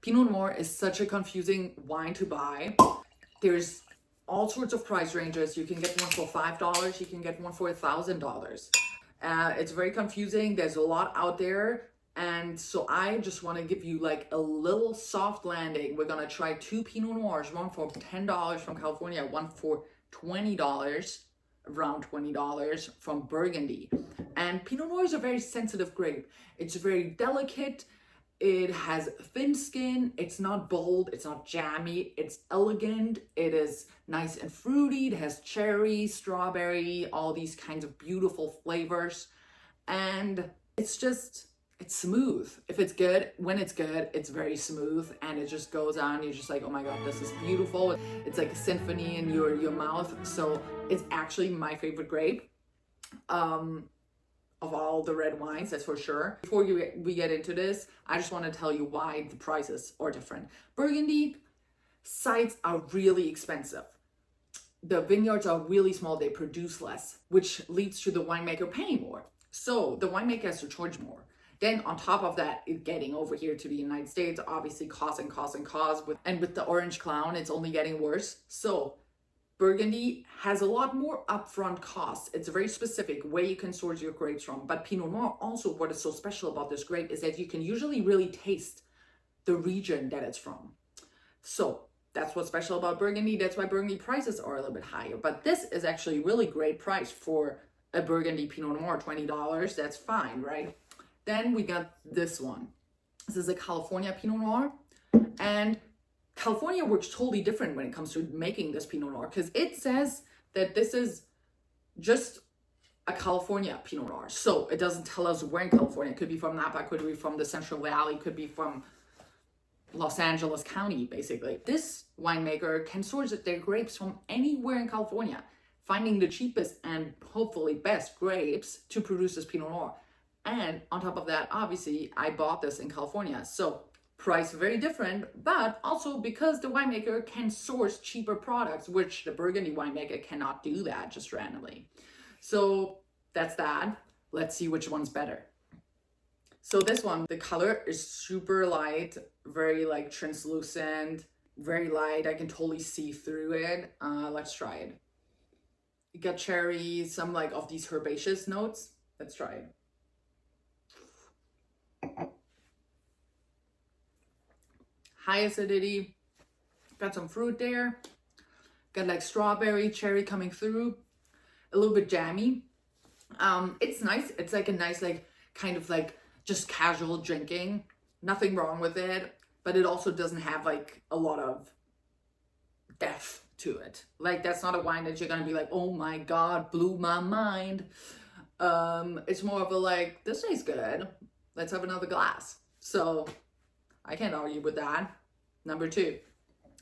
Pinot Noir is such a confusing wine to buy. There's all sorts of price ranges. You can get one for $5, you can get one for $1,000. It's very confusing. There's a lot out there. And so I just want to give you like a little soft landing. We're going to try two Pinot Noirs, one for $10 from California, one for $20, around $20 from Burgundy. And Pinot Noir is a very sensitive grape. It's very delicate. It has thin skin. It's not bold. It's not jammy. It's elegant. It is nice and fruity. It has cherry, strawberry, all these kinds of beautiful flavors. And it's smooth. If it's good, when it's good, it's very smooth and it just goes on. You're just like, oh my God, this is beautiful. It's like a symphony in your mouth. So it's actually my favorite grape. Of all the red wines, that's for sure. Before we get into this, I just want to tell you why the prices are different. Burgundy sites are really expensive. The vineyards are really small, they produce less, which leads to the winemaker paying more. So the winemaker has to charge more. Then on top of that, it getting over here to the United States, obviously cost. And with the orange clown, it's only getting worse. So Burgundy has a lot more upfront costs. It's very specific where you can source your grapes from. But Pinot Noir, also what is so special about this grape is that you can usually really taste the region that it's from. So that's what's special about Burgundy. That's why Burgundy prices are a little bit higher. But this is actually really great price for a Burgundy Pinot Noir, $20. That's fine, right? Then we got this one. This is a California Pinot Noir. And California works totally different when it comes to making this Pinot Noir because it says that this is just a California Pinot Noir. So it doesn't tell us where in California. It could be from Napa, it could be from the Central Valley, it could be from Los Angeles County, basically. This winemaker can source their grapes from anywhere in California, finding the cheapest and hopefully best grapes to produce this Pinot Noir. And on top of that, obviously, I bought this in California. So price very different, but also because the winemaker can source cheaper products, which the Burgundy winemaker cannot do that just randomly. So that's that. Let's see which one's better. So this one, the color is super light, very like translucent, very light. I can totally see through it. Let's try it. You got cherry, some like of these herbaceous notes. Let's try it. High acidity, got some fruit there, got like strawberry, cherry coming through, a little bit jammy. It's nice. It's like a nice, like kind of like just casual drinking. Nothing wrong with it, but it also doesn't have like a lot of depth to it. Like that's not a wine that you're gonna be like, oh my God, blew my mind. It's more of a like, this tastes good. Let's have another glass. So I can't argue with that. Number two,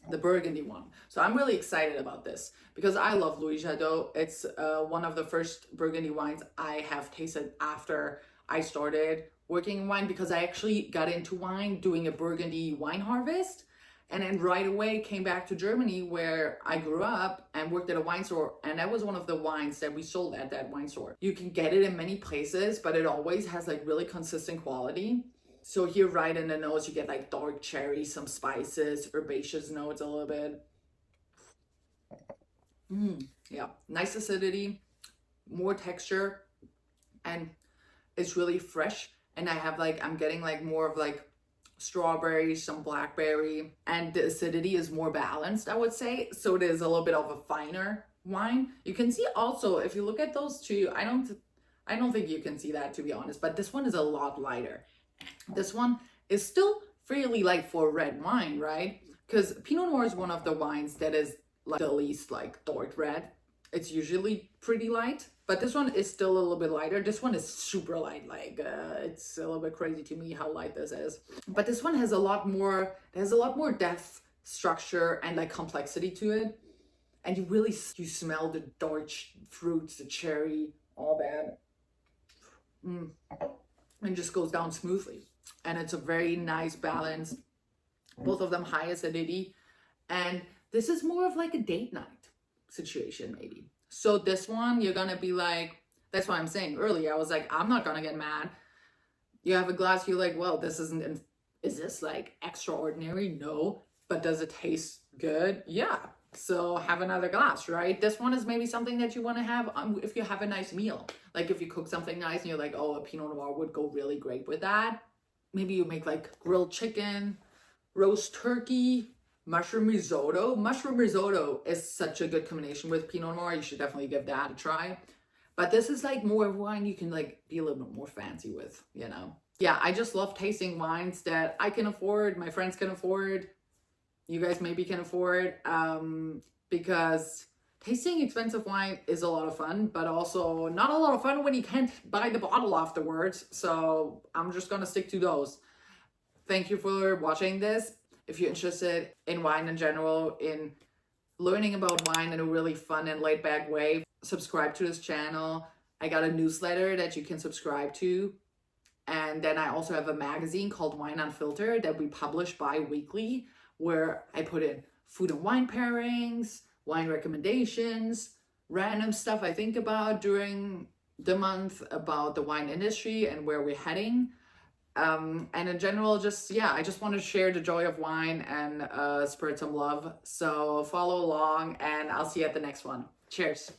the Burgundy one. So I'm really excited about this because I love Louis Jadot. It's one of the first Burgundy wines I have tasted after I started working in wine because I actually got into wine doing a Burgundy wine harvest. And then right away came back to Germany where I grew up and worked at a wine store. And that was one of the wines that we sold at that wine store. You can get it in many places, but it always has like really consistent quality. So here right in the nose, you get like dark cherry, some spices, herbaceous notes a little bit. Yeah, nice acidity, more texture, and it's really fresh. And I have like, I'm getting like more of like strawberry, some blackberry, and the acidity is more balanced, I would say. So it is a little bit of a finer wine. You can see also, if you look at those two, I don't think you can see that, to be honest, but this one is a lot lighter. This one is still fairly light for red wine, right? Because Pinot Noir is one of the wines that is like the least like dark red. It's usually pretty light, but this one is still a little bit lighter. This one is super light. Like it's a little bit crazy to me how light this is. But this one has a lot more depth, structure, and like complexity to it. And you smell the dark fruits, the cherry, all that. And just goes down smoothly. And it's a very nice balance. Both of them high acidity. And this is more of like a date night situation maybe. So this one, you're gonna be like, that's why I'm saying earlier, I was like, I'm not gonna get mad. You have a glass, you're like, well, this isn't Is this like extraordinary? No. But does it taste good? Yeah. So have another glass, right? This one is maybe something that you want to have if you have a nice meal. Like if you cook something nice and you're like, oh, a Pinot Noir would go really great with that. Maybe you make like grilled chicken, roast turkey, mushroom risotto. Mushroom risotto is such a good combination with Pinot Noir. You should definitely give that a try. But this is like more wine you can like be a little bit more fancy with, you know? Yeah, I just love tasting wines that I can afford, my friends can afford, you guys maybe can afford, because tasting expensive wine is a lot of fun, but also not a lot of fun when you can't buy the bottle afterwards. So I'm just gonna stick to those. Thank you for watching this. If you're interested in wine in general, in learning about wine in a really fun and laid back way, subscribe to this channel. I got a newsletter that you can subscribe to. And then I also have a magazine called Wine Unfiltered that we publish bi-weekly, where I put in food and wine pairings, wine recommendations, random stuff I think about during the month about the wine industry and where we're heading. And in general, just, yeah, I just want to share the joy of wine and spread some love. So follow along and I'll see you at the next one. Cheers.